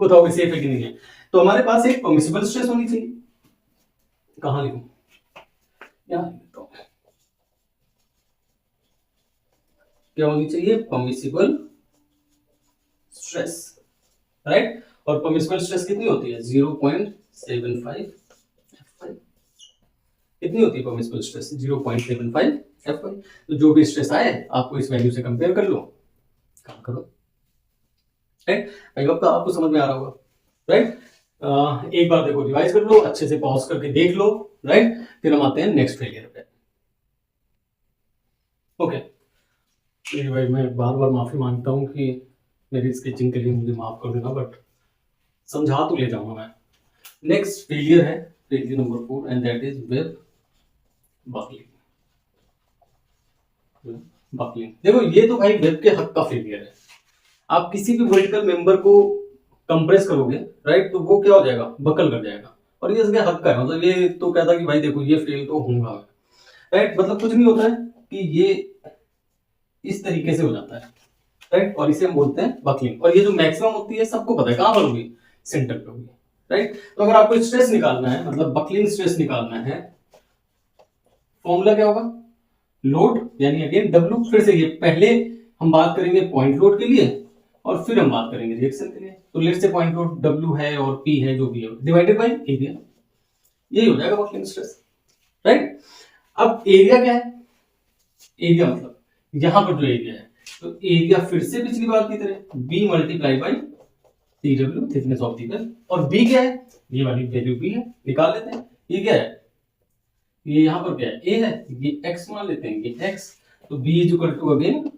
बताओगे सेफ है कि नहीं है, तो हमारे पास एक परमिसिबल स्ट्रेस होनी चाहिए, कहां लिखूं, यहां लिखता हूं, क्या होनी चाहिए, परमिसिबल स्ट्रेस, राइट। और परमिसिबल स्ट्रेस कितनी होती है, 0.75 F5, कितनी होती है परमिसिबल स्ट्रेस, 0.75 F5। तो जो भी स्ट्रेस आए आपको इस वैल्यू से कंपेयर कर लो, काम करो, राइट। आई होप आपको समझ में आ रहा होगा, राइट। एक बार देखो, रिवाइज कर लो, अच्छे से पॉज करके देख लो, राइट, फिर हम आते हैं नेक्स्ट फेलियर पे, ओके। भाई मैं बार बार माफी मांगता हूं कि मेरी स्केचिंग के लिए मुझे माफ कर देना, बट समझा तो ले जाऊंगा मैं। नेक्स्ट फेलियर है failure number 4, and that is web buckling. Buckling, देखो ये तो भाई वेब के हक का फेलियर है, आप किसी भी वर्टिकल मेंबर को कंप्रेस करोगे, राइट, तो वो क्या हो जाएगा, बकल कर जाएगा, और ये इसके हक का है, मतलब ये तो कहता है कि भाई देखो ये फेल तो होगा, राइट, मतलब कुछ नहीं होता है कि ये इस तरीके से हो जाता है, राइट, और इसे हम बोलते हैं बकलिंग, और ये जो मैक्सिमम होती है सबको पता है कहां पर होगी, सेंटर पे होगी, राइट। तो अगर आपको स्ट्रेस निकालना है, मतलब बकलिंग स्ट्रेस निकालना है, फॉर्मूला क्या होगा, लोड यानी अगेन W, फिर से ये पहले हम बात करेंगे पॉइंट लोड के लिए और फिर हम बात करेंगे रिएक्शन के लिए। तो let's say point load W है और P है जो भी है डिवाइडेड बाय एरिया, यही हो जाएगा बकलिंग स्ट्रेस, राइट। अब एरिया क्या है, एरिया मतलब यहां पर जो एरिया है, तो एरिया फिर से पिछली बार की तरह B multiply by TW thickness of the well, और B क्या है, ये वाली वैल्यू B है, निकाल लेते हैं। ये क्या है, ये यहाँ पर क्या है, A है, ये X मान लेते हैं, ये X, तो B is equal to again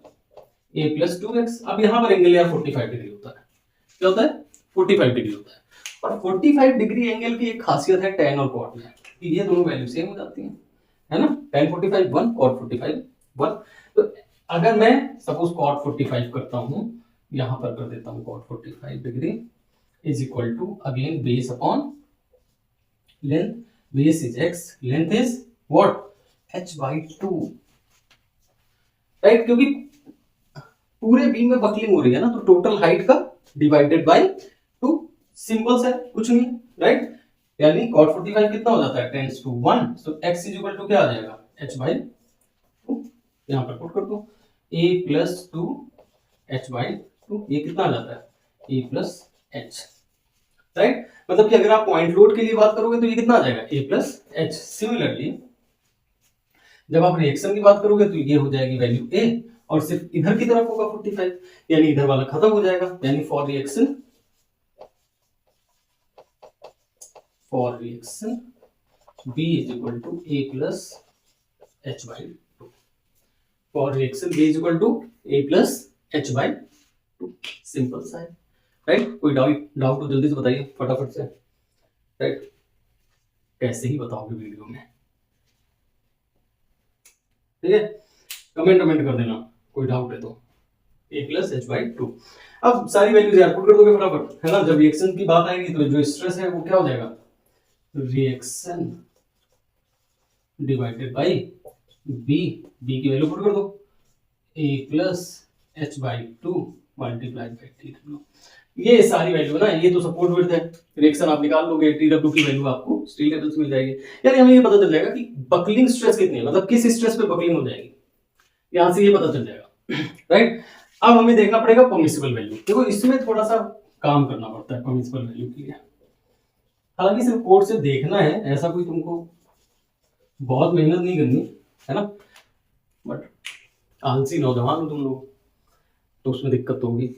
A plus 2x। अब यहाँ पर एंगल यार 45 डिग्री होता है, क्या होता है, 45 डिग्री होता है। और 45 डिग्री एंगल की एक खासियत है tan और cot में, कि ये दोनों वैल्यू सेम हो जाती हैं, है ना। tan 45 1, cot 45 1। तो अगर मैं सपोज cot 45 करता हूं, यहां पर कर देता हूं cot 45 degree is equal to again base upon length, base is x, length is what, h/2, right. क्योंकि पूरे बीम में बकलिंग हो रही है ना, तो टोटल हाइट का डिवाइडेड बाय 2, सिंपल्स है, कुछ नहीं, राइट। यानी cot 45 कितना हो जाता है, टेंड्स टू 1, तो x इज इक्वल टू क्या आ जाएगा, h/2। यहां पर पुट कर दो a प्लस 2 h/2, ये कितना आ जाता है a प्लस h, राइट। मतलब कि अगर आप पॉइंट लोड के लिए बात करोगे तो ये कितना आ जाएगा a प्लस h। सिमिलरली जब आप रिएक्शन की बात करोगे तो ये हो जाएगी वैल्यू a, और सिर्फ इधर की तरफ होगा 45, यानी इधर वाला खत्म हो जाएगा। यानी for reaction B is equal to a plus h/2, for reaction B is equal to a plus h/2, simple सा है, राइट। कोई डाउट तो जल्दी से बताइए फटाफट से, राइट। कैसे ही बताओगे वीडियो में, ठीक है, कमेंट कर देना कोई डाउट है तो, a प्लस h/2। अब सारी वैल्यूज यार पुट कर दोगे फटाफट, है ना। जब रिएक्शन की बात आएगी तो जो स्ट्रेस है वो क्या हो जाएगा, रिएक्शन डिवाइडेड बाई B की वैल्यू पुट कर दो, a plus h/2 multiply by TW। ये सारी वैल्यू ना, ये तो सपोर्ट विड्थ है, रिएक्शन आप निकाल लोगे, TW की वैल्यू आपको स्टील टेबल्स मिल जाएगी। यानी हमें ये पता चल जाएगा कि बकलिंग स्ट्रेस कितनी है, मतलब किस स्ट्रेस पे बकलिंग हो जाएगी, यहां से ये पता चल जाएगा, राइट। अब हमें देखना पड़ेगा परमिसिबल वैल्यू। देखो इसमें थोड़ा सा काम करना पड़ता है परमिसिबल वैल्यू के लिए, हालांकि सिर्फ कोड से देखना है, ऐसा कोई तुमको बहुत मेहनत नहीं करनी है ना, बट आलसी नौजवान हो तुम लोग तो उसमें दिक्कत तो होगी।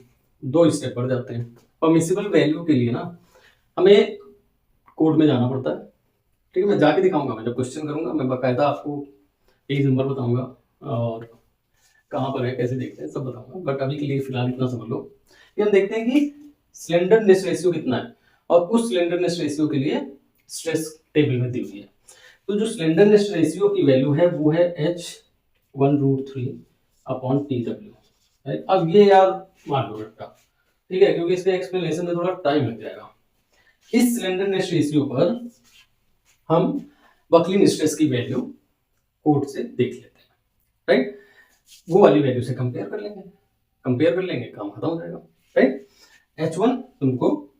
2 स्टेप बढ़ जाते हैं परमिसिबल वैल्यू के लिए ना, हमें कोड में जाना पड़ता है, ठीक है। मैं जाके दिखाऊंगा, मैं जब क्वेश्चन करूंगा मैं बाकायदा आपको पेज नंबर बताऊंगा और कहाँ पर है, कैसे देखते हैं, सब बताऊंगा। बट अभी के लिए फिलहाल इतना समझ लो कि हम देखते हैं कि स्लेंडरनेस रेशियो कितना है, और उस स्लेंडरनेस रेशियो के लिए स्ट्रेस टेबल में दी हुई है। तो जो स्लेंडरनेस रेशियो की वैल्यू है वो है h1√3 अपॉन TW, राइट। अब ये यार मान लो बेटा, ठीक है, क्योंकि इसके एक्सप्लेनेशन में थोड़ा टाइम लग जाएगा। इस स्लेंडरनेस रेशियो पर हम बकलिंग स्ट्रेस की वैल्यू कोड से देख लेते हैं, राइट। वो वाली वैल्यू से कंपेयर कर लेंगे, काम खत्म हो जाएगा, राइट। h1 तुमको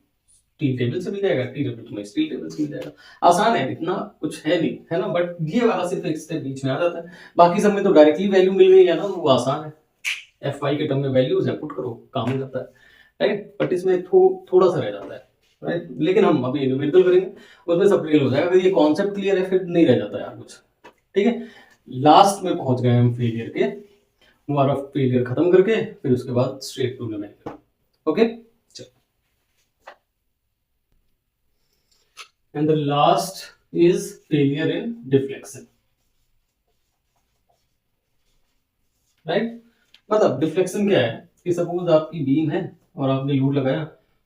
स्टील टेबल से मिल जाएगा, TW तुम्हें स्टील टेबल से मिल जाएगा। आसान है, इतना कुछ है नहीं, है ना। बट ये वाला सिर्फ एक स्टेप बीच में आ जाता है, बाकी सब में तो डायरेक्टली वैल्यू मिल गई है ना, तो वो आसान है। FY के टर्म में वैल्यूज है, पुट करो, काम हो जाता है, राइट। बट इसमें थोड़ा सा रह जाता है, राइट। लेकिन हम अभी न्यूमेरिकल करेंगे, उसमें सब क्लियर हो जाएगा। अगर ये कॉन्सेप्ट क्लियर है फिर नहीं रह जाता यार कुछ, ठीक है। लास्ट में पहुंच गए हम फेलियर के, हमारा फेलियर खत्म करके फिर उसके बाद straight to numerical, okay. And the last is failure in deflection, right? मतलब डिफ्लेक्शन क्या है कि सपोज आपकी बीम है और आपने लोड लगाया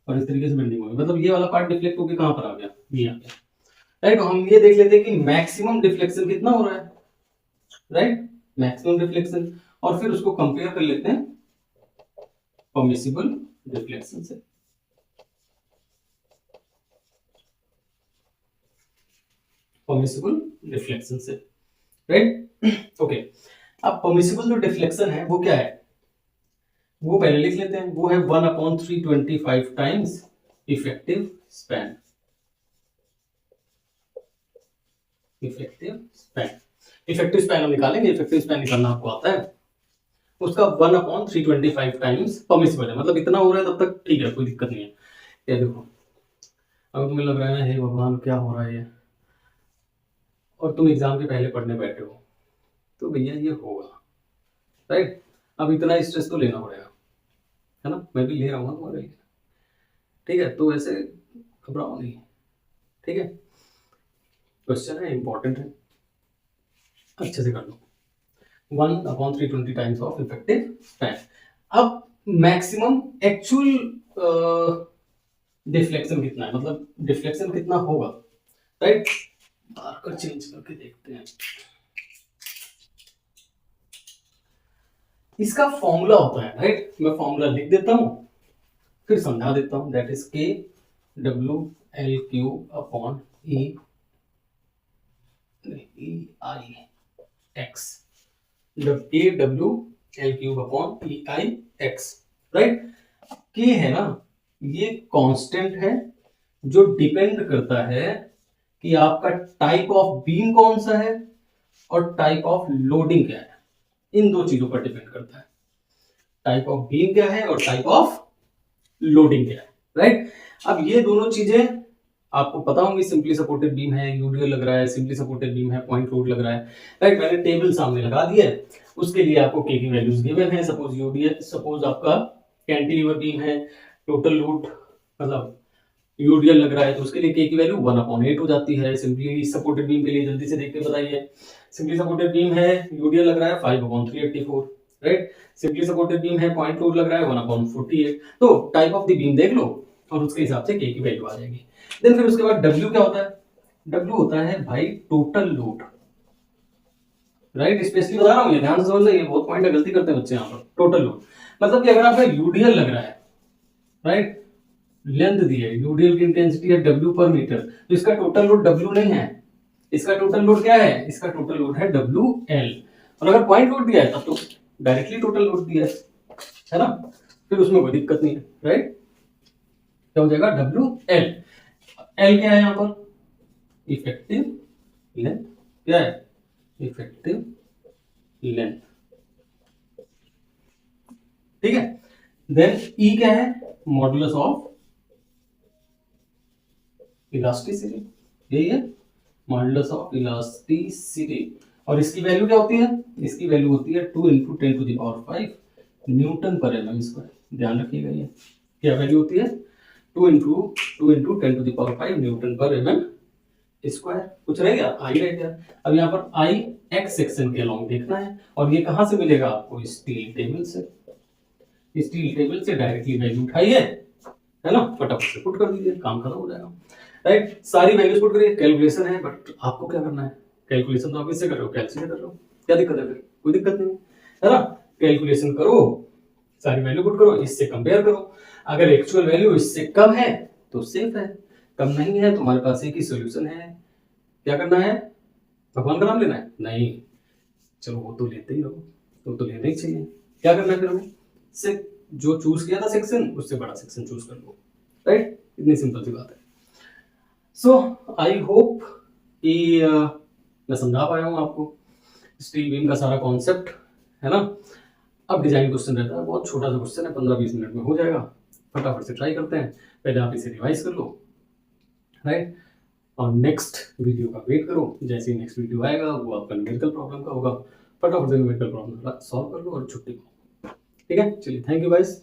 और इस तरीके से बेंडिंग हो गई, मतलब ये वाला पार्ट डिफ्लेक्ट होकर कहां पर आ गया, ये आ गया, राइट। तो हम ये देख लेते हैं कि मैक्सिमम डिफ्लेक्शन कितना हो रहा है, राइट, मैक्सिमम डिफ्लेक्शन, और फिर उसको कंपेयर कर लेते हैं परमिसिबल डिफ्लेक्शन से, परमिसिबल डिफ्लेक्शन से, राइट, ओके। अब परमिसिबल जो डिफ्लेक्शन है वो क्या है, वो पहले लिख लेते हैं, वो है 1/325 times effective span, effective span हम निकालेंगे, इफेक्टिव स्पैन निकालना आपको आता है, उसका 1/325 टाइम्स परमिसिबल है, मतलब इतना हो रहा है तब तक ठीक है, कोई दिक्कत नहीं है। ये देखो, अब तुम्हें लग रहा है हे भगवान क्या हो रहा है ये, और तुम एग्जाम के पहले पढ़ने बैठे हो, तो भैया ये होगा, राइट। अब इतना स्ट्रेस तो लेना पड़ेगा, है ना, मैं भी ले रहा हूँ तुम्हारे लिए, ठीक है, तो ऐसे घबराओ नहीं, ठीक है। क्वेश्चन है, इंपॉर्टेंट है, अच्छे से कर लो। 1/320 टाइम्स ऑफ इफेक्टिव स्पैन। अब मैक्सिमम एक्चुअल डिफ्लेक्शन कितना है, मतलब डिफ्लेक्शन कितना होगा, राइट। मार्कर चेंज करके देखते हैं। इसका फॉर्मूला होता है, राइट, मैं फॉर्मूला लिख देता हूं फिर समझा देता हूं, दैट इज के W L Q upon E I x, A W L cube upon E I x, right. के है ना, ये कांस्टेंट है जो डिपेंड करता है कि आपका टाइप ऑफ बीम कौन सा है और टाइप ऑफ लोडिंग क्या है, इन दो चीजों पर डिपेंड करता है। टाइप ऑफ बीम क्या है और टाइप ऑफ लोडिंग क्या है, राइट। अब ये दोनों चीजें आपको पता होंगी, सिंपली सपोर्टेड बीम है, यूडीएल लग रहा है, सिंपली सपोर्टेड बीम है, पॉइंट लोड लग रहा है, राइट। मैंने टेबल सामने लगा दिया है, उसके लिए आपको के की वैल्यूज गिवन है। सपोज यूडीएल, सपोज आपका कैंटिलीवर बीम है, टोटल लोड मतलब यूडीएल लग रहा है, तो उसके लिए के की वैल्यू 1/8 हो जाती है। सिंपली सपोर्टेड बीम के लिए जल्दी से देख के बताइए, सिंपली सपोर्टेड बीम है, यूडीएल लग रहा है 5/384, राइट। सिंपली सपोर्टेड बीम है, पॉइंट लोड लग रहा है 1/48। तो टाइप ऑफ द बीम देख लो और उसके हिसाब से के की वैल्यू आ जाएगी। देन फिर उसके बाद डब्ल्यू क्या होता है, डब्ल्यू होता है भाई टोटल लोड, राइट। स्पेशली बता रहा हूँ, ये ध्यान से समझना, ये बहुत पॉइंट गलती करते हैं बच्चे यहाँ पर। टोटल लोड मतलब कि अगर आपका यूडीएल लग रहा है, राइट, लेंथ दी है, यूडीएल की इंटेंसिटी है डब्ल्यू पर मीटर, तो इसका टोटल लोड डब्ल्यू नहीं है, इसका टोटल लोड क्या है, इसका टोटल लोड है डब्ल्यू एल। और अगर पॉइंट लोड दिया है तब तो डायरेक्टली टोटल लोड दिया है ना, फिर उसमें कोई दिक्कत नहीं है, राइट। क्या हो जाएगा, डब्ल्यू एल। एल क्या है यहाँ पर, इफेक्टिव लेंथ, क्या है, इफेक्टिव लेंथ, ठीक है। देन ई क्या है, मॉडुलस ऑफ इलास्टिसिटी, यही है, मॉडुलस ऑफ इलास्टिसिटी। और इसकी वैल्यू क्या होती है, इसकी वैल्यू होती है 2 × 10⁵ न्यूटन पर एमएम स्क्वायर। ध्यान रखिएगा, ये क्या वैल्यू होती है, 2 × 10⁵ न्यूटन पर एमएम स्क्वायर। कुछ रह गया, आई रह गया। अब यहाँ पर आई एक्स सेक्शन के अलॉन्ग देखना है, और ये कहां से मिलेगा आपको, स्टील टेबल से। स्टील टेबल से डायरेक्टली वैल्यू उठाइए, है ना, फटाफट से पुट कर दीजिए, काम खत्म हो जाएगा, राइट। सारी वैल्यूज पुट करिए, कैलकुलेशन है, बट आपको क्या करना है, कैलकुलेशन तो आप इससे कर रहे हो, कैलसी से कर रहे हो, क्या दिक्कत है, फिर कोई दिक्कत नहीं है ना। कैलकुलेशन करो, सारी वैल्यू पुट करो, इससे कंपेयर करो, अगर एक्चुअल वैल्यू इससे कम है तो सेफ है, कम नहीं है तो हमारे पास एक ही सोल्यूशन है। क्या करना है, भगवान का नाम लेना है, नहीं, चलो वो तो लेते ही रहो, तो लेना ही चाहिए। क्या करना है फिर हमें, से जो चूज किया था सेक्शन, उससे बड़ा सेक्शन चूज कर लो, राइट। इतनी सिंपल सी बात है। सो आई होप कि मैं समझा पाया हूँ आपको स्टील बीम का सारा कॉन्सेप्ट, है ना। अब डिजाइन क्वेश्चन रहता है, बहुत छोटा सा क्वेश्चन है, 15-20 मिनट में हो जाएगा, फटाफट से ट्राई करते हैं। पहले आप इसे रिवाइज कर लो, राइट, और नेक्स्ट वीडियो का वेट करो। जैसे ही नेक्स्ट वीडियो आएगा वो आपका न्यूमेरिकल प्रॉब्लम का होगा, फटाफट से न्यूमेरिकल प्रॉब्लम सॉल्व कर लो और छुट्टी पाओ, ठीक है। चलिए, थैंक यू गाइस।